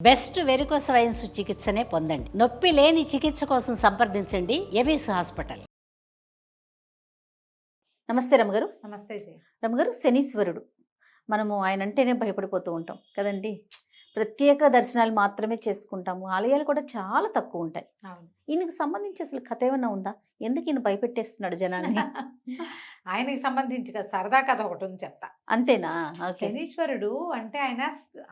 Best varicose wines చికిత్సనే పొందండి. నొప్పి లేని చికిత్స కోసం సంప్రదించండి ఎవిస్ హాస్పిటల్. నమస్తే రమగారు. నమస్తే జయ. రమగారు, శనీశ్వరుడు మనము ఆయన అంటేనే భయపడిపోతూ ఉంటాం కదండి. ప్రత్యేక దర్శనాలు మాత్రమే చేసుకుంటాము, ఆలయాలు కూడా చాలా తక్కువ ఉంటాయి. అవును. ఈయనకు సంబంధించి అసలు కథ ఏమన్నా ఉందా? ఎందుకు ఈయన భయపెట్టేస్తున్నాడు జనాన్ని? ఆయనకి సంబంధించి సరదా కథ ఒకటి ఉంది చెప్తా. అంతేనా? ఓకే. శనీశ్వరుడు అంటే ఆయన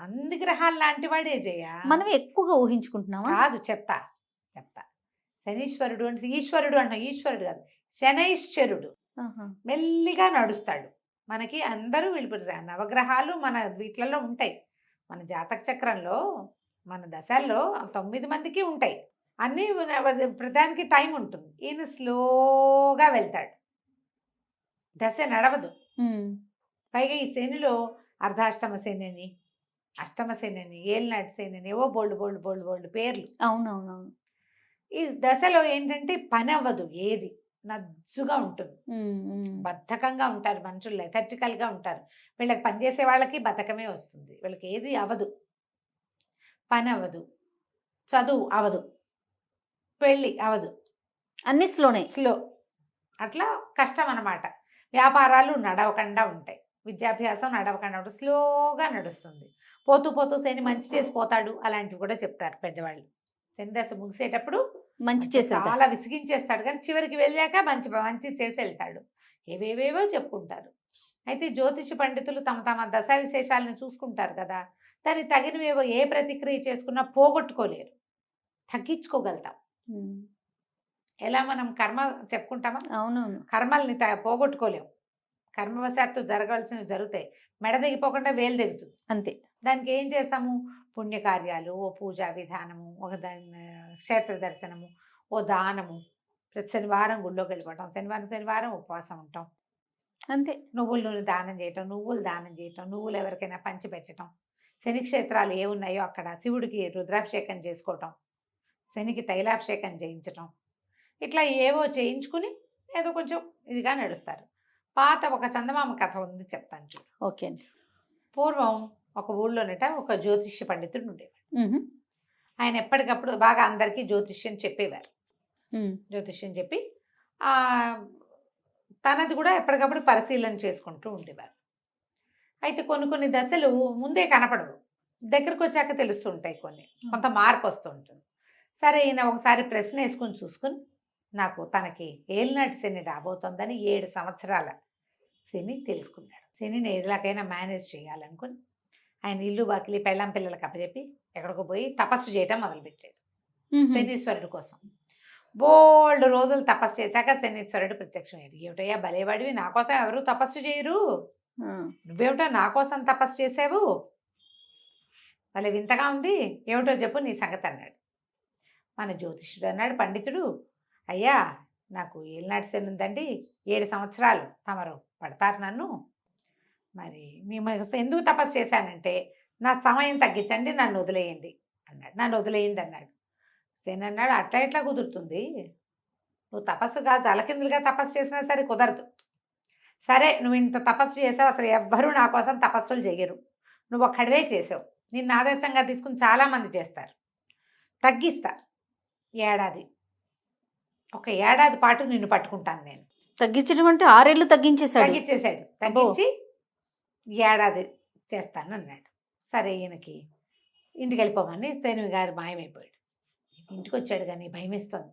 అన్ని గ్రహాలు లాంటి వాడే జయ. మనం ఎక్కువగా ఊహించుకుంటున్నామా? కాదు, చెప్తా. శనీశ్వరుడు అంటే ఈశ్వరుడు అంటాం. ఈశ్వరుడు కాదు, శనైశ్వరుడు. ఆహా. మెల్లిగా నడుస్తాడు. మనకి అందరూ వెళ్ళిపోతారు. నవగ్రహాలు మన వీటిలలో ఉంటాయి. మన జాతక చక్రంలో మన దశల్లో 9 మందికి ఉంటాయి. అన్నీ ప్రధానికి టైం ఉంటుంది. ఈయన స్లోగా వెళ్తాడు, దశ నడవదు. ఉమ్. పైగా ఈ శనిలో అర్ధాష్టమ శని అని, అష్టమ శని అని, ఏలినాటి శని అని, ఏవో బోల్డ్ పేర్లు. అవునవునవును. ఈ దశలో ఏంటంటే పని అవ్వదు, ఏది నజ్జుగా ఉంటుంది. బద్ధకంగా ఉంటారు మనుషులు, లెథర్జికల్గా ఉంటారు. వీళ్ళకి పనిచేసే వాళ్ళకి బద్ధకమే వస్తుంది. వీళ్ళకి ఏది అవ్వదు, పని అవ్వదు, చదువు అవ్వదు, పెళ్ళి అవ్వదు, అన్ని స్లోనే. స్లో. అట్లా కష్టం అన్నమాట. వ్యాపారాలు నడవకుండా ఉంటాయి, విద్యాభ్యాసం నడవకుండా ఉంటుంది, స్లోగా నడుస్తుంది. పోతూ పోతూ శని మంచి చేసి పోతాడు, అలాంటివి కూడా చెప్తారు పెద్దవాళ్ళు. శని దశ ముగిసేటప్పుడు మంచి చేసేది. చాలా విసిగించేస్తాడు, కానీ చివరికి వెళ్ళాక మంచి మంచి చేసి వెళ్తాడు. ఏవేవేవో చెప్పుకుంటారు. అయితే జ్యోతిష పండితులు తమ తమ దశా విశేషాలను చూసుకుంటారు కదా, దానికి తగినవేవో ఏ ప్రతిక్రియ చేసుకున్నా పోగొట్టుకోలేరు, తగ్గించుకోగలుగుతాం. ఎలా మనం కర్మ చెప్పుకుంటామా? అవునవును. కర్మల్ని పోగొట్టుకోలేము. కర్మవశాత్తు జరగాల్సినవి జరుగుతాయి, మెడ దిగిపోకుండా వేలు దిగుతుంది. అంతే. దానికి ఏం చేస్తాము? పుణ్యకార్యాలు, ఓ పూజా విధానము, ఒక క్షేత్ర దర్శనము, ఓ దానము. ప్రతి శనివారం గుళ్ళోకి వెళ్ళిపోవటం, శనివారం ఉపవాసం ఉంటాం. అంతే. నువ్వుల నూనె దానం చేయటం, నువ్వులు ఎవరికైనా పంచి పెట్టడం, శని క్షేత్రాలు ఏ ఉన్నాయో అక్కడ శివుడికి రుద్రాభిషేకం చేసుకోవటం, శనికి తైలాభిషేకం చేయించటం, ఇట్లా ఏవో చేయించుకుని ఏదో కొంచెం ఇదిగా నడుస్తారు. పాత ఒక చందమామ కథ ఉంది, చెప్తాను చూడు. ఓకే అండి. పూర్వం ఒక ఊళ్ళోనట ఒక జ్యోతిష్య పండితుడు ఉండేవాడు. ఆయన ఎప్పటికప్పుడు బాగా అందరికీ జ్యోతిష్యం చెప్పేవారు. జ్యోతిష్యం చెప్పి తనది కూడా ఎప్పటికప్పుడు పరిశీలన చేసుకుంటూ ఉండేవారు. అయితే కొన్ని దశలు ముందే కనపడవు, దగ్గరకు వచ్చాక తెలుస్తుంటాయి, కొంత మార్పు వస్తూ ఉంటుంది. సరే, ఈయన ఒకసారి ప్రశ్న వేసుకుని చూసుకుని, నాకు తనకి ఏలినాటి శని రాబోతోందని 7 సంవత్సరాల శని తెలుసుకున్నాడు. శనిని ఎలాగైనా మేనేజ్ చేయాలనుకుని ఆయన ఇల్లు వాకిలి పెళ్ళాం పిల్లలకి అప్పచెప్పి ఎక్కడికో పోయి తపస్సు చేయటం మొదలుపెట్టాడు శనీశ్వరుడు కోసం. బోల్డ్ రోజులు తపస్సు చేశాక శనీశ్వరుడు ప్రత్యక్షమయ్యాడు. ఏమిటయ్యా భలేవాడివి, నా కోసం ఎవరు తపస్సు చేయరు, నువ్వేమిటో నా కోసం తపస్సు చేసావు, భలే వింతగా ఉంది, ఏమిటో చెప్పు నీ సంగతి అన్నాడు. మన జ్యోతిష్యుడు అన్నాడు, పండితుడు, అయ్యా నాకు ఏలినాటి శని ఉందండి, 7 సంవత్సరాలు తమరు పడతారు నన్ను, మరి మేము ఎందుకు తపస్సు చేశానంటే నా సమయం తగ్గించండి, నన్ను వదిలేయండి అన్నాడు. నన్ను వదిలేయండి అన్నాడు. శని అన్నాడు, అట్లా ఎట్లా కుదురుతుంది, నువ్వు తపస్సు కాదు తలకిందులుగా తపస్సు చేసినా సరే కుదరదు. సరే, నువ్వు ఇంత తపస్సు చేసావు, అసలు ఎవ్వరూ నా కోసం తపస్సులు చేయరు, నువ్వు ఒక్కడవే చేసావు, నిన్ను ఆదర్శంగా తీసుకుని చాలామంది చేస్తారు, తగ్గిస్తా, ఒక ఏడాది పాటు నిన్ను పట్టుకుంటాను నేను. తగ్గించడం అంటే 6 ఏళ్ళు తగ్గించేశాడు. తగ్గించి ఏడాది చేస్తాను అన్నాడు. సరే, ఈయనకి ఇంటికి వెళ్ళిపోమని శని గారు మాయమైపోయాడు. ఇంటికి వచ్చాడు కానీ భయం వేస్తుంది.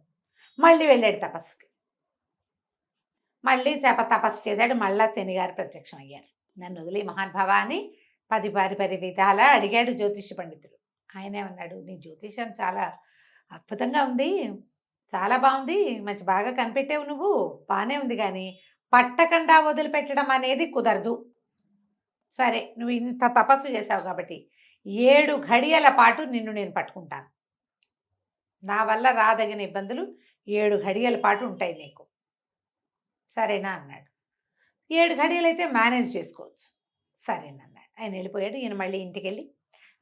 మళ్ళీ వెళ్ళాడు తపస్సుకి, మళ్ళీ తపస్సు చేశాడు. మళ్ళా శని గారు ప్రత్యక్షం అయ్యారు. నన్ను వదిలే మహానుభావ అని 10 విధాలా అడిగాడు జ్యోతిష పండితుడు. ఆయనేమన్నాడు, నీ జ్యోతిషం చాలా అద్భుతంగా ఉంది, చాలా బాగుంది, మంచి బాగా కనిపెట్టావు, నువ్వు బాగానే ఉంది, కానీ పట్టకుండా వదిలిపెట్టడం అనేది కుదరదు. సరే, నువ్వు ఇంత తపస్సు చేసావు కాబట్టి 7 ఘడియల పాటు నిన్ను నేను పట్టుకుంటాను, నా వల్ల రాదగిన ఇబ్బందులు 7 ఘడియల పాటు ఉంటాయి నీకు, సరేనా అన్నాడు. 7 ఘడియలు అయితే మేనేజ్ చేసుకోవచ్చు, సరేనన్నాడు. ఆయన వెళ్ళిపోయాడు. ఈయన మళ్ళీ ఇంటికి వెళ్ళి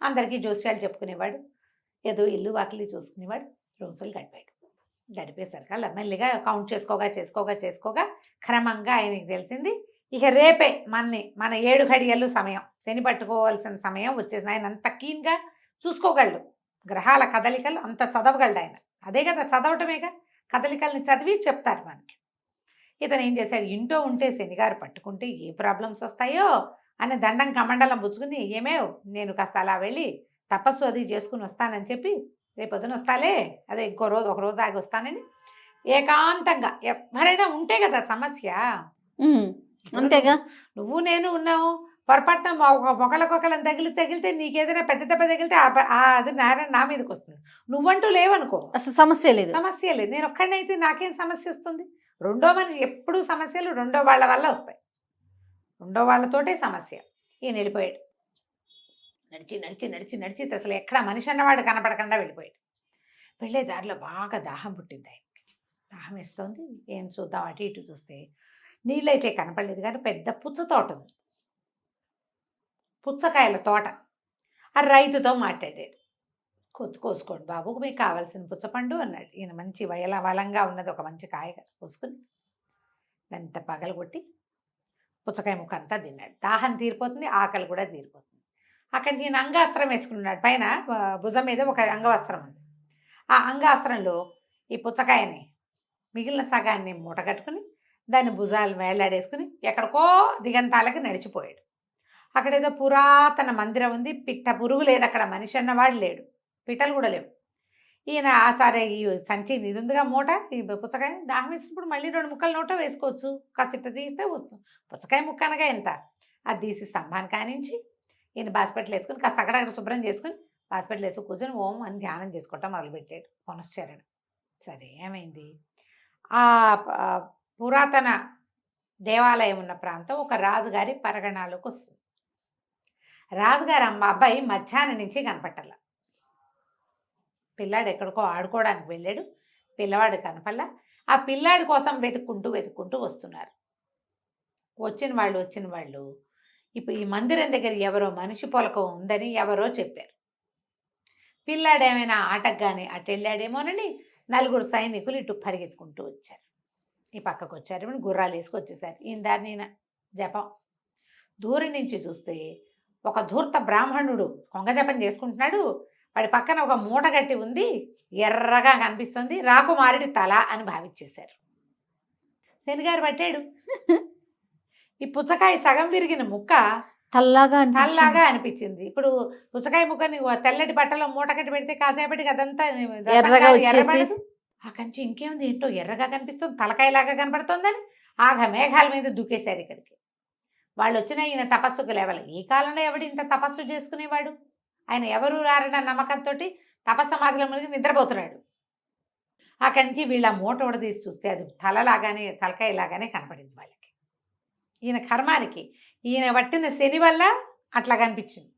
అందరికీ జోస్యాలు చెప్పుకునేవాడు, ఏదో ఇల్లు వాకిలి చూసుకునేవాడు. రోజులు గడిపేసరికి అలా మెల్లిగా కౌంట్ చేసుకోగా క్రమంగా ఆయనకి తెలిసింది, ఇక రేపే మన 7 ఘడియలు సమయం, శని పట్టుకోవాల్సిన సమయం వచ్చేసింది. ఆయన అంత కీన్గా చూసుకోగలడు. గ్రహాల కదలికలు అంత చదవగలడు ఆయన. అదే కదా చదవటమేగా, కదలికల్ని చదివి చెప్తారు మనకి. ఇతను ఏం చేశాడు, ఇంట్లో ఉంటే శనిగారు పట్టుకుంటే ఏ ప్రాబ్లమ్స్ వస్తాయో అని దండం కమండలం పుచ్చుకుని, ఏమేవ్ నేను కాస్త అలా వెళ్ళి తపస్సు అది చేసుకుని వస్తానని చెప్పి, రేపు పొద్దున వస్తాలే, అదే ఇంకో రోజు ఒక రోజు ఆగి వస్తానని ఏకాంతంగా, ఎవరైనా ఉంటే కదా సమస్య. అంతేగా. నువ్వు నేను ఉన్నావు, పొరపాటున ఒకళ్ళకొకళ్ళని తగిలితే నీకేదైనా పెద్ద దెబ్బ తగిలితే అది నా మీదకి వస్తుంది. నువ్వంటూ లేవనుకో, అసలు సమస్య లేదు. సమస్య లేదు. నేను ఒక్కడైతే నాకేం సమస్య వస్తుంది? రెండో మనిషి ఎప్పుడు సమస్యలు రెండో వాళ్ళ వల్ల వస్తాయి, రెండో వాళ్ళతోటే సమస్య. ఈయన వెళ్ళిపోయాడు. నడిచి నడిచి నడిచి నడిచి అసలు ఎక్కడ మనిషి అన్నవాడు కనపడకుండా వెళ్ళిపోయాడు. వెళ్ళే దారిలో బాగా దాహం పుట్టింది ఆయనకి. దాహం వేస్తుంది. ఏం చూద్దాం అటు ఇటు చూస్తే నీళ్ళైతే కనపడలేదు, కానీ పెద్ద పుచ్చ తోట ఉంది, పుచ్చకాయల తోట. ఆ రైతుతో మాట్లాడాడు. కోసుకోండి బాబు, మీకు కావాల్సిన పుచ్చపండు అన్నాడు. ఈయన మంచి వలంగా ఉన్నది ఒక మంచి కాయ కోసుకుని దాంత పగలగొట్టి పుచ్చకాయ ముక్క అంతా తిన్నాడు. దాహం తీరిపోతుంది, ఆకలి కూడా తీరిపోతుంది. అక్కడి ఈయన అంగాస్త్రం వేసుకున్నాడు. పైన భుజం మీద ఒక అంగవస్త్రం ఉంది. ఆ అంగాస్త్రంలో ఈ పుచ్చకాయని మిగిలిన సగాన్ని మూట కట్టుకుని దాన్ని భుజాలు వేలాడేసుకుని ఎక్కడికో దిగంతాలకి నడిచిపోయాడు. అక్కడేదో పురాతన మందిరం ఉంది. పిట్ట పురుగు లేదు అక్కడ, మనిషి అన్నవాడు లేడు, పిట్టలు కూడా లేవు. ఈయన సరే ఈ సంచి ఇది ఉందిగా మూట, ఈ పుచ్చకాయ దాహం వేసినప్పుడు మళ్ళీ 2 ముక్కలు నోట వేసుకోవచ్చు, కాస్త తీస్తే వస్తుంది. పుచ్చకాయ ముక్క అనగా ఎంత, అది తీసి స్తంభాన్ని కానించి ఈయన బాస్పెట్లు వేసుకుని కాస్త అక్కడక్కడ శుభ్రం చేసుకుని బాస్పెట్లు వేసుకుని కూర్చొని ఓం అని ధ్యానం చేసుకోవటం మొదలుపెట్టాడు. పునశ్చరణ. సరే ఏమైంది, ఆ పురాతన దేవాలయం ఉన్న ప్రాంతం ఒక రాజుగారి పరగణాలోకి వస్తుంది. రాజుగారి అబ్బాయి మధ్యాహ్నం నుంచి కనపట్టాల. పిల్లాడు ఎక్కడికో ఆడుకోవడానికి వెళ్ళాడు, పిల్లవాడు కనపల్లా. ఆ పిల్లాడి కోసం వెతుక్కుంటూ వస్తున్నారు. వచ్చిన వాళ్ళు ఇప్పుడు ఈ మందిరం దగ్గర ఎవరో మనిషి పొలకం ఉందని ఎవరో చెప్పారు. పిల్లాడు ఏమైనా ఆటకు కానీ అటు వెళ్ళాడేమోనని 4 సైనికులు ఇటు పరిగెత్తుకుంటూ వచ్చారు. ఈ పక్కకు వచ్చారు, గుర్రాలు వేసుకొచ్చేసారు. ఈయన దారిని ఈయన జపం. దూరం నుంచి చూస్తే ఒక ధూర్త బ్రాహ్మణుడు కొంగ జపం చేసుకుంటున్నాడు. వాడి పక్కన ఒక మూట గట్టి ఉంది, ఎర్రగా కనిపిస్తుంది, రాకుమారుడి తల అని భావించేశారు. శనిగారు పట్టాడు. ఈ పుచ్చకాయ సగం విరిగిన ముక్క తల్లాగా అనిపించింది. ఇప్పుడు పుచ్చకాయ ముక్కని తెల్లటి బట్టలో మూట కట్టి పెడితే కాసేపటికి అదంతా ఎర్రగా వచ్చేసి, అక్కడి నుంచి ఇంకేముంది, ఏంటో ఎర్రగా కనిపిస్తుంది, తలకాయలాగా కనపడుతుందని ఆగ మేఘాల మీద దూకేశారు. ఇక్కడికి వాళ్ళు వచ్చినా ఈయన తపస్సుకు లేవాలి. ఈ కాలంలో ఎవడు ఇంత తపస్సు చేసుకునేవాడు? ఆయన ఎవరు రారన్న నమ్మకంతో తపస్సమాధిలో మునిగి నిద్రపోతున్నాడు. అక్కడి నుంచి వీళ్ళ మూట ఉడదీసి చూస్తే అది తలకాయలాగానే కనపడింది వాళ్ళకి. ఈయన కర్మానికి, ఈయన పట్టిన శని వల్ల అట్లా కనిపించింది.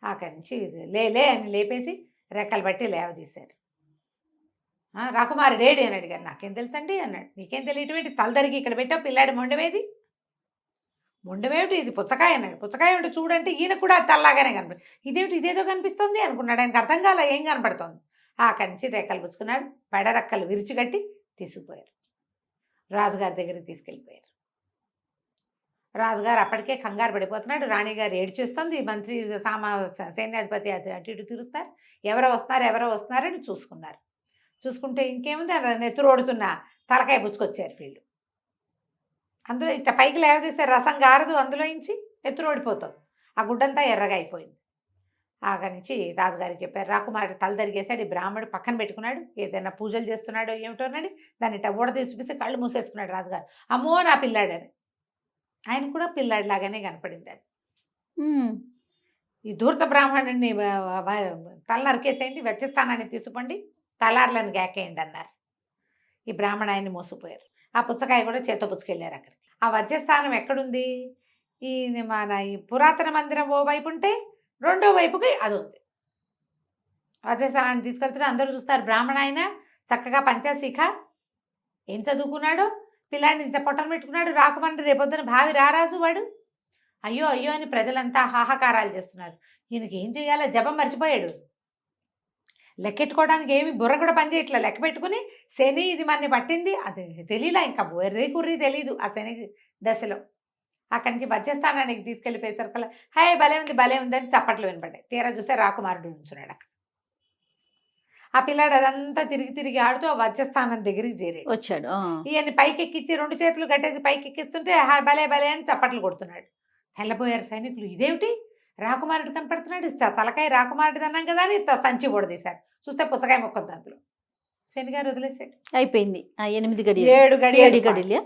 అక్కడి నుంచి లే అని లేపేసి రెక్కలు బట్టి లేవదీశారు. రాకుమారుడు ఏడి అని అడిగారు. నాకేం తెలుసండి అన్నాడు. నీకేం తెలియటమేంటి, తలదరికి ఇక్కడ పెట్టావు, పిల్లాడి మొండవేది, మొండవేమిటి, ఇది పుచ్చకాయ అన్నాడు. పుచ్చకాయ ఉంటే చూడంటే ఈయన కూడా తల్లాగానే కనపడి, ఇదేదో కనిపిస్తుంది అనుకున్నాడు. ఆయనకు అర్థం కాల ఏం కనపడుతోంది. అక్కడి నుంచి రెక్కలు పుచ్చుకున్నాడు, పెడరెక్కలు విరిచిగట్టి తీసుకుపోయారు. రాజుగారి దగ్గరికి తీసుకెళ్ళిపోయారు. రాజుగారు అప్పటికే కంగారు పడిపోతున్నాడు. రాణిగారు ఏడ్చేస్తుంది. మంత్రి సైన్యాధిపతి అటు ఇటు తిరుగుతారు. ఎవరో వస్తున్నారని చూసుకున్నారు. చూసుకుంటే ఇంకేముంది, నెత్తురోడుతున్న తలకాయ పుచ్చుకొచ్చారు వీళ్ళు. అందులో ఇట్లా పైకి లేవదీస్తే రసం గారదు, అందులో నుంచి నెత్తురోడిపోతుంది. ఆ గుడ్డంతా ఎర్రగా అయిపోయింది. అక్కడి నుంచి రాజుగారికి చెప్పారు. రాకుమారుడు తల తరిగేశాడు. ఈ బ్రాహ్మడు పక్కన పెట్టుకున్నాడు, ఏదైనా పూజలు చేస్తున్నాడో ఏమిటోనని దాన్ని ఇట్లా ఊడదీసి చూపిస్తే కళ్ళు మూసేసుకున్నాడు రాజుగారు. అమ్మో నా పిల్లాడని. ఆయన కూడా పిల్లాడిలాగానే కనపడింది అది. ఈ ధూర్త బ్రాహ్మణుడిని తల నరికేసేయండి, వెచ్చస్థానాన్ని తీసుకోండి, తలార్లను గాకేయండి అన్నారు. ఈ బ్రాహ్మణ ఆయన్ని మోసిపోయారు. ఆ పుచ్చకాయ కూడా చేత్తో పుచ్చుకెళ్ళారు అక్కడికి. ఆ వజ్రస్థానం ఎక్కడుంది, ఈ పురాతన మందిరం ఓ వైపు ఉంటే రెండో వైపుకి అది ఉంది. వజ్రస్థానాన్ని తీసుకెళ్తే అందరూ చూస్తారు. బ్రాహ్మణ ఆయన చక్కగా పంచాశీఖ, ఏం చదువుకున్నాడో, పిల్లాడిని ఇంత పొట్టను పెట్టుకున్నాడు. రాకుమారుడు రేపొద్దున భావి రారాజు వాడు. అయ్యో అయ్యో అని ప్రజలంతా హాహాకారాలు చేస్తున్నారు. ఈయనకి ఏం చేయాలో జపం మర్చిపోయాడు. లెక్కెట్టుకోవడానికి ఏమి బుర్ర కూడా పనిచేయట్లా. లెక్క పెట్టుకుని శని ఇది మనని పట్టింది, అది తెలియలా, ఇంకా బొర్రీ కుర్రీ తెలీదు ఆ శని దశలో. అక్కడి నుంచి వజ్రస్థానానికి తీసుకెళ్ళిపోయేసరికల్లా హాయ్ భలే ఉంది అని చప్పట్లు వినపడ్డాయి. తీరా చూస్తే రాకుమారుడు ఉంచున్నాడు అక్కడ. ఆ పిల్లాడు అదంతా తిరిగి ఆడుతూ ఆ వజ్రస్థానం దగ్గరికి చేరాడు. వచ్చాడు. ఈయన్ని పైకి ఎక్కించి 2 చేతులు కట్టేసి పైకి ఎక్కిస్తుంటే భలే అని చప్పట్లు కొడుతున్నాడు. తెల్లబోయారు సైనికులు, ఇదేమిటి రాకుమారుడు కనపడుతున్నాడు, తలకాయ రాకుమారుడు అన్నాం కదా అని సంచి పొడదీశారు. చూస్తే పుచ్చకాయ మొక్కొద్దు అందులో. శనిగారు వదిలేశాడు. అయిపోయింది. 8 గడియలు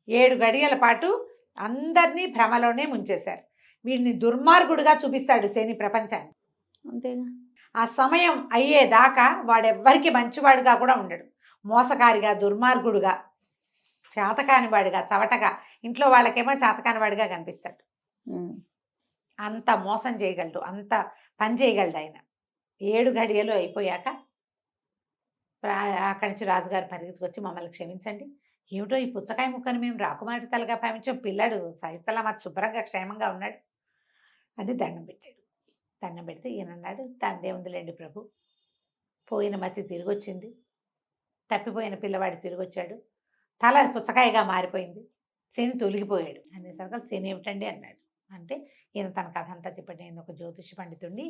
7 గడియల పాటు అందరినీ భ్రమలోనే ముంచేశారు. వీడిని దుర్మార్గుడుగా చూపిస్తాడు శని ప్రపంచాన్ని. అంతేగా. ఆ సమయం అయ్యేదాకా వాడెవ్వరికి మంచివాడుగా కూడా ఉండడు. మోసకారిగా, దుర్మార్గుడుగా, చేతకానివాడిగా, చవటగా, ఇంట్లో వాళ్ళకేమో చేతకానివాడిగా కనిపిస్తాడు. అంత మోసం చేయగలడు, అంత పని చేయగలడు ఆయన. 7 గడియలు అయిపోయాక అక్కడి నుంచి రాజుగారు పరిగెత్తుకొచ్చి మమ్మల్ని క్షమించండి, ఏమిటో ఈ పుచ్చకాయ ముక్కను మేము రాకుమారి తలగా భావించాం, పిల్లాడు సైతలా మాకు శుభ్రంగా క్షేమంగా ఉన్నాడు అని దండం పెట్టాడు. దండం పెడితే ఈయన అన్నాడు, తందే ఉందిలేండి ప్రభు, పోయిన మతి తిరిగి వచ్చింది, తప్పిపోయిన పిల్లవాడు తిరిగి వచ్చాడు, తల పుచ్చకాయగా మారిపోయింది, శని తొలగిపోయాడు అనేసరికి శని ఏమిటండి అన్నాడు. అంటే ఈయన తన కథ అంతా చెప్పండి, నేను ఒక జ్యోతిష పండితుడిని,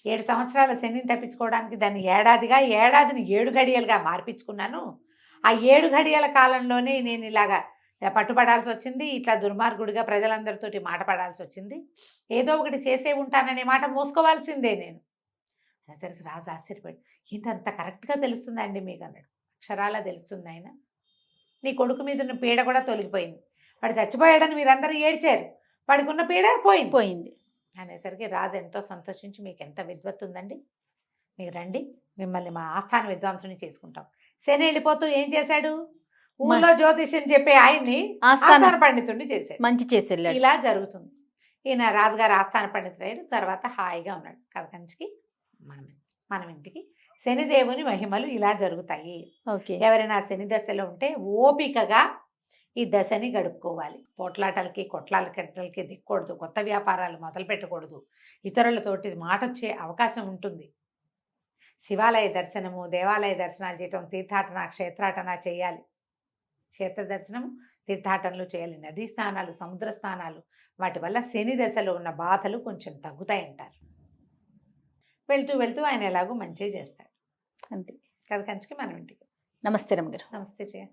7 సంవత్సరాల శనిని తప్పించుకోవడానికి దాన్ని ఏడాదిని 7 గడియలుగా మార్పించుకున్నాను. ఆ 7 గడియల కాలంలోనే నేను ఇలాగా పట్టుబడాల్సి వచ్చింది, ఇట్లా దుర్మార్గుడిగా ప్రజలందరితోటి మాట పడాల్సి వచ్చింది, ఏదో ఒకటి చేసే ఉంటాననే మాట మోసుకోవాల్సిందే నేను అనేసరికి రాజు ఆశ్చర్యపడి, ఏంటి అంత కరెక్ట్గా తెలుస్తుందండి మీకు అన్నాడు. అక్షరాలా తెలుస్తుంది ఆయన, నీ కొడుకు మీద ఉన్న పీడ కూడా తొలగిపోయింది, వాడు చచ్చిపోయాడని మీరందరూ ఏడ్చారు, వాడికి ఉన్న పీడ పోయింది అనేసరికి రాజు ఎంతో సంతోషించి, మీకు ఎంత విద్వత్తు ఉందండి, మీరు రండి, మిమ్మల్ని మా ఆస్థాన విద్వాంసుని చేసుకుంటాం. శని వెళ్ళిపోతూ ఏం చేశాడు, ఊళ్ళో జ్యోతిష్యం చెప్పే ఆయన్ని ఆస్థాన పండితుడిని చేశాడు. మంచి చేశాడు. ఇలా జరుగుతుంది. ఈయన రాజుగారు ఆస్థాన పండితుడు తర్వాత హాయిగా ఉన్నాడు. కథకంచికి మనం ఇంటికి శనిదేవుని మహిమలు ఇలా జరుగుతాయి. ఎవరైనా శని దశలో ఉంటే ఓపికగా ఈ దశని గడుపుకోవాలి. పోట్లాటలకి కొట్లాటలకి దిక్కకూడదు, కొత్త వ్యాపారాలు మొదలు పెట్టకూడదు, ఇతరులతోటి మాట వచ్చే అవకాశం ఉంటుంది. శివాలయ దర్శనము, దేవాలయ దర్శనాలు చేయటం, తీర్థాటన, క్షేత్రాటన చేయాలి. క్షేత్ర దర్శనం, తీర్థాటనలు చేయాలి. నదీ స్నానాలు, సముద్ర స్నానాలు, వాటి వల్ల శని దశలో ఉన్న బాధలు కొంచెం తగ్గుతాయంటారు. వెళ్తూ ఆయన ఎలాగో మంచిగా చేస్తాడు. అంతే. కథకంచికి మనం ఇంటికి. నమస్తే రమ్మగారు. నమస్తే జయ.